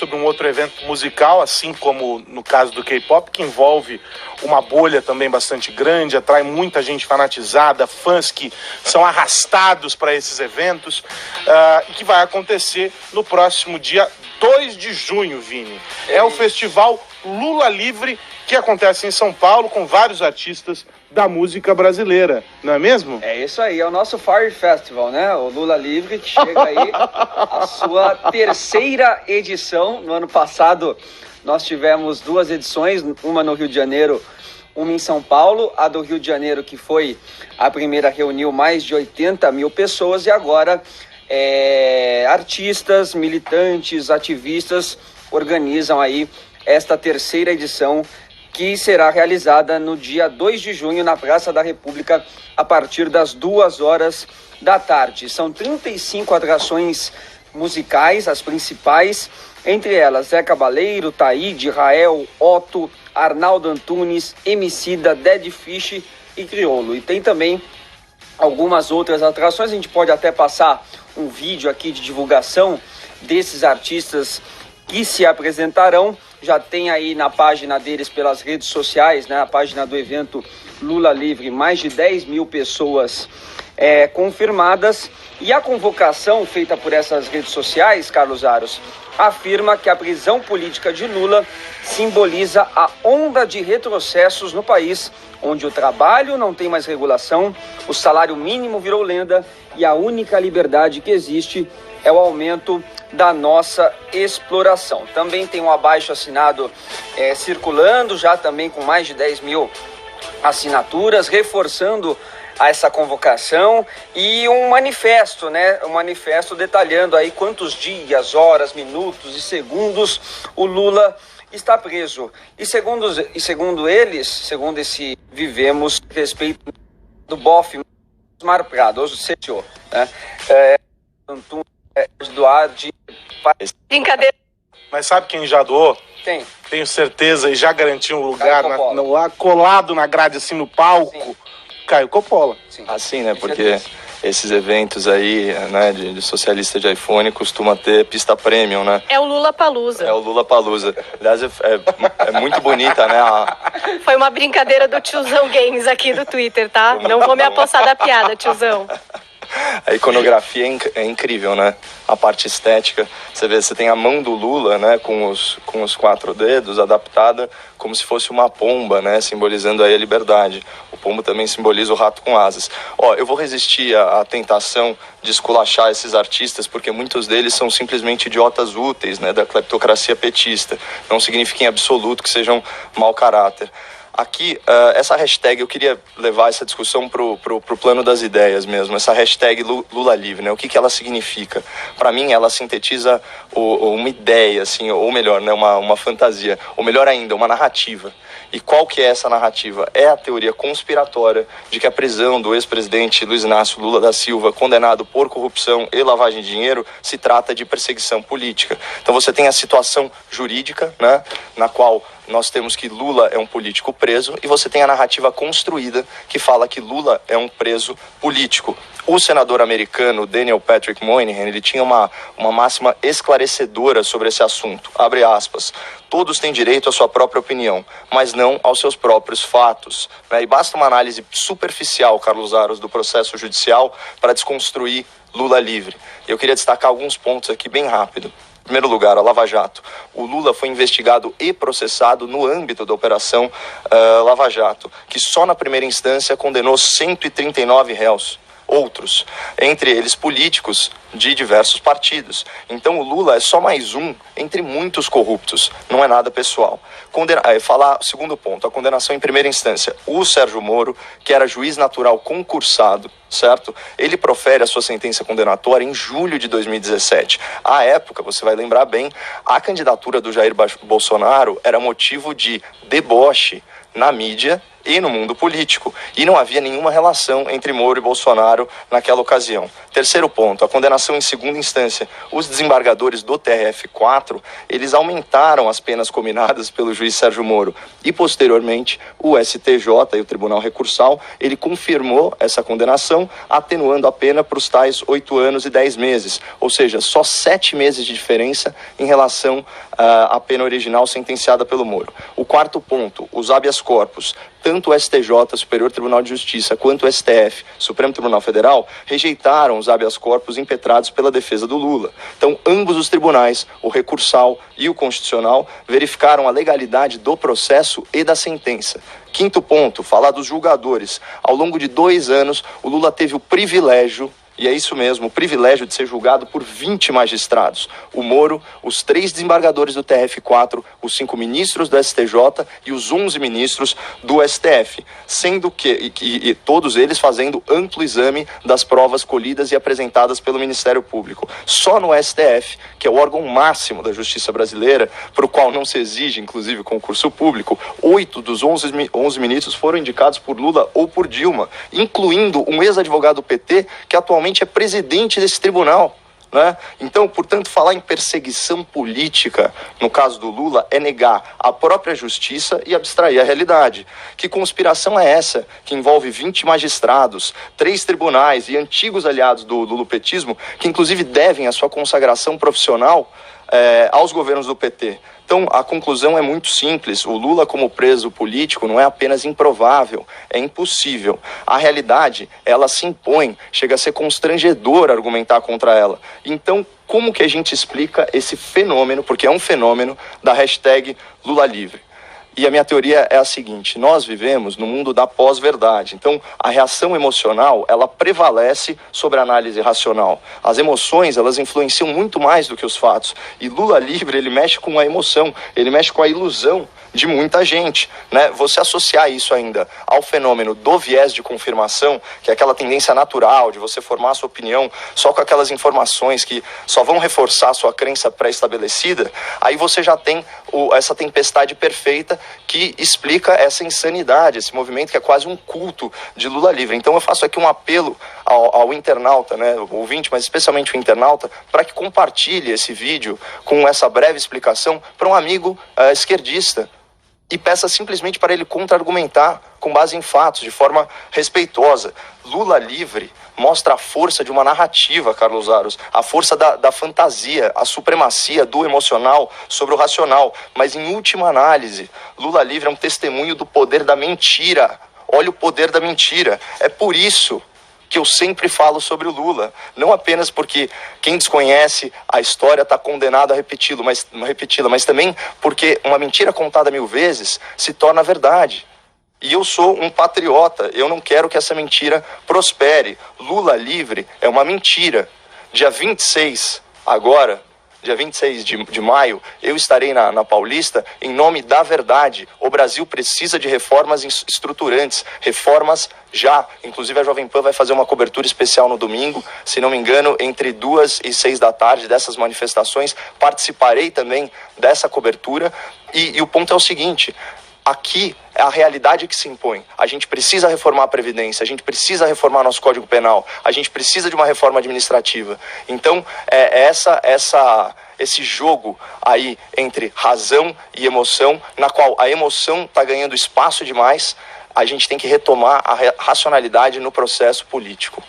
sobre um outro evento musical, assim como no caso do K-pop, que envolve uma bolha também bastante grande, atrai muita gente fanatizada, fãs que são arrastados para esses eventos, e que vai acontecer no próximo dia 2 de junho, Vini. É o festival Lula Livre, que acontece em São Paulo, com vários artistas da música brasileira, não é mesmo? É isso aí, é o nosso Fire Festival, né? O Lula Livre, que chega aí a sua terceira edição. No ano passado nós tivemos 2 edições, uma no Rio de Janeiro, uma em São Paulo. A do Rio de Janeiro, que foi a primeira, reuniu mais de 80 mil pessoas, e agora artistas, militantes, ativistas organizam aí esta terceira edição, que será realizada no dia 2 de junho na Praça da República, a partir das 2 horas da tarde. São 35 atrações musicais, as principais, entre elas Zé Cabaleiro, Taíde, Rael, Otto, Arnaldo Antunes, Emicida, Dead Fish e Criolo. E tem também algumas outras atrações, a gente pode até passar um vídeo aqui de divulgação desses artistas que se apresentarão. Já tem aí na página deles, pelas redes sociais, né, a página do evento Lula Livre, mais de 10 mil pessoas confirmadas. E a convocação feita por essas redes sociais, Carlos Aros, afirma que a prisão política de Lula simboliza a onda de retrocessos no país, onde o trabalho não tem mais regulação, o salário mínimo virou lenda e a única liberdade que existe é o aumento da nossa exploração. Também tem um abaixo-assinado circulando, já também com mais de 10 mil assinaturas, reforçando essa convocação, e um manifesto, né? Um manifesto detalhando aí quantos dias, horas, minutos e segundos o Lula está preso. E segundo eles, segundo esse Vivemos, respeito do BOF Mar Prado, ou seja, né? Doar de... Brincadeira. Mas sabe quem já doou? Quem? Tenho certeza, e já garantiu um lugar lá colado na grade, assim, no palco. Sim. Caio Coppola. Sim. Assim, né? Porque esses eventos aí, né, de socialista de iPhone, costuma ter pista premium, né? É o Lulapalooza. É o Lulapalooza. Aliás, é muito bonita, né? Foi uma brincadeira do tiozão Games aqui do Twitter, tá? Não vou me apossar da piada, tiozão. A iconografia é incrível, né? A parte estética. Você vê, você tem a mão do Lula, né? Com os 4 dedos, adaptada como se fosse uma pomba, né? Simbolizando aí a liberdade. O pombo também simboliza o rato com asas. Eu vou resistir à tentação de esculachar esses artistas, porque muitos deles são simplesmente idiotas úteis, né? Da cleptocracia petista. Não significa em absoluto que sejam mau caráter. Aqui, essa hashtag, eu queria levar essa discussão pro plano das ideias mesmo, essa hashtag Lula Livre, né? O que ela significa? Para mim, ela sintetiza uma ideia, assim, ou melhor, né? uma fantasia, ou melhor ainda, uma narrativa. E qual que é essa narrativa? É a teoria conspiratória de que a prisão do ex-presidente Luiz Inácio Lula da Silva, condenado por corrupção e lavagem de dinheiro, se trata de perseguição política. Então você tem a situação jurídica, né? Na qual nós temos que Lula é um político preso, e você tem a narrativa construída que fala que Lula é um preso político. O senador americano Daniel Patrick Moynihan, ele tinha uma máxima esclarecedora sobre esse assunto. Abre aspas. Todos têm direito à sua própria opinião, mas não aos seus próprios fatos. E basta uma análise superficial, Carlos Aros, do processo judicial para desconstruir Lula livre. Eu queria destacar alguns pontos aqui bem rápido. Em primeiro lugar, a Lava Jato. O Lula foi investigado e processado no âmbito da Operação Lava Jato, que só na primeira instância condenou 139 réus. Outros, entre eles políticos de diversos partidos. Então o Lula é só mais um entre muitos corruptos, não é nada pessoal. Segundo ponto, a condenação em primeira instância. O Sérgio Moro, que era juiz natural concursado, certo? Ele profere a sua sentença condenatória em julho de 2017. À época, você vai lembrar bem, a candidatura do Jair Bolsonaro era motivo de deboche na mídia e no mundo político. E não havia nenhuma relação entre Moro e Bolsonaro naquela ocasião. Terceiro ponto, a condenação em segunda instância. Os desembargadores do TRF4, eles aumentaram as penas cominadas pelo juiz Sérgio Moro. E, posteriormente, o STJ e o Tribunal Recursal, ele confirmou essa condenação, atenuando a pena para os tais 8 anos e 10 meses. Ou seja, só 7 meses de diferença em relação à pena original sentenciada pelo Moro. O quarto ponto, os habeas corpus. Tanto o STJ, Superior Tribunal de Justiça, quanto o STF, Supremo Tribunal Federal, rejeitaram os habeas corpus impetrados pela defesa do Lula. Então, ambos os tribunais, o recursal e o constitucional, verificaram a legalidade do processo e da sentença. Quinto ponto, falar dos julgadores. Ao longo de 2 anos, o Lula teve o privilégio, e é isso mesmo, o privilégio de ser julgado por 20 magistrados. O Moro, os 3 desembargadores do TRF4, os 5 ministros do STJ e os 11 ministros do STF. Sendo que, e todos eles fazendo amplo exame das provas colhidas e apresentadas pelo Ministério Público. Só no STF, que é o órgão máximo da justiça brasileira, para o qual não se exige, inclusive, concurso público, 8 dos 11 ministros foram indicados por Lula ou por Dilma, incluindo um ex-advogado do PT, que atualmente é presidente desse tribunal, né? Então, portanto, falar em perseguição política, no caso do Lula, é negar a própria justiça e abstrair a realidade. Que conspiração é essa que envolve 20 magistrados, 3 tribunais e antigos aliados do lulopetismo, que inclusive devem a sua consagração profissional aos governos do PT? Então, a conclusão é muito simples. O Lula, como preso político, não é apenas improvável, é impossível. A realidade, ela se impõe, chega a ser constrangedor argumentar contra ela. Então, como que a gente explica esse fenômeno, porque é um fenômeno, da hashtag Lula Livre? E a minha teoria é a seguinte: nós vivemos no mundo da pós-verdade. Então, a reação emocional, ela prevalece sobre a análise racional. As emoções, elas influenciam muito mais do que os fatos. E Lula Livre, ele mexe com a emoção, ele mexe com a ilusão de muita gente, né? Você associar isso ainda ao fenômeno do viés de confirmação, que é aquela tendência natural de você formar a sua opinião só com aquelas informações que só vão reforçar a sua crença pré-estabelecida, aí você já tem essa tempestade perfeita que explica essa insanidade, esse movimento que é quase um culto de Lula Livre. Então eu faço aqui um apelo ao internauta, né, o ouvinte, mas especialmente o internauta, para que compartilhe esse vídeo com essa breve explicação para um amigo esquerdista, e peça simplesmente para ele contra-argumentar com base em fatos, de forma respeitosa. Lula Livre mostra a força de uma narrativa, Carlos Aros, a força da fantasia, a supremacia do emocional sobre o racional. Mas, em última análise, Lula Livre é um testemunho do poder da mentira. Olha o poder da mentira. É por isso que eu sempre falo sobre o Lula, não apenas porque quem desconhece a história está condenado a repeti-la, mas também porque uma mentira contada 1000 vezes se torna verdade. E eu sou um patriota, eu não quero que essa mentira prospere. Lula Livre é uma mentira. Dia 26, agora, dia 26 de maio, eu estarei na Paulista em nome da verdade. O Brasil precisa de reformas estruturantes, reformas já. Inclusive a Jovem Pan vai fazer uma cobertura especial no domingo, se não me engano, entre 2 e 6 da tarde dessas manifestações. Participarei também dessa cobertura e o ponto é o seguinte: aqui é a realidade que se impõe. A gente precisa reformar a Previdência, a gente precisa reformar nosso Código Penal, a gente precisa de uma reforma administrativa. Então, esse jogo aí entre razão e emoção, na qual a emoção está ganhando espaço demais, a gente tem que retomar a racionalidade no processo político.